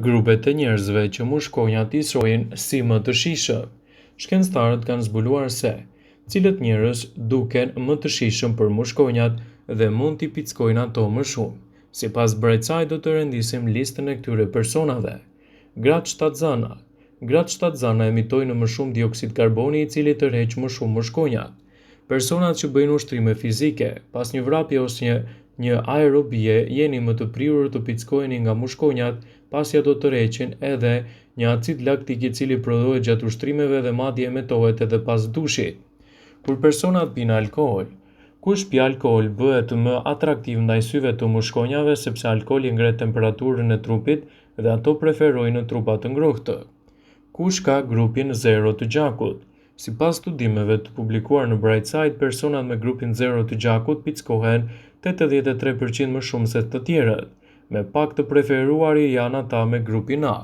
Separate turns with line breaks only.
grupet e njerëzve që mushkojnë atisojnë si më të shijshëm. Shkencëtarët kanë zbuluar se cilët njerëz duken më të shijshëm për mushkonjat dhe mund t'i pickojnë ato më shumë. Sipas Brightside do të rendisim listën e këtyre personave. Gratë shtatzana. Gratë shtatzana emitojnë më shumë dioksid karboni i cili tërheq më shumë mushkonjat. Personat që bëjnë ushtrime fizike, pas një vrapje ose një aerobie, jeni më të prirur të pickojeni nga mushkonjat, pasi ato tërheqin edhe një acid laktik i cili prodhohet gjatë ushtrimeve dhe madje emetohet edhe pas dushit. Kur personat pinë alkool, kush pi alkool bëhet më atraktiv ndaj syve të mushkonjave sepse alkooli ngret temperaturën e trupit dhe ato preferojnë trupa të ngrohtë. Kush ka grupin 0 të gjakut? Sipas studimeve të publikuar në Brightside, personat me grupin 0 të gjakut pickohen 83% më shumë se të tjerët. Me pak të preferuari janë ata me grupin A,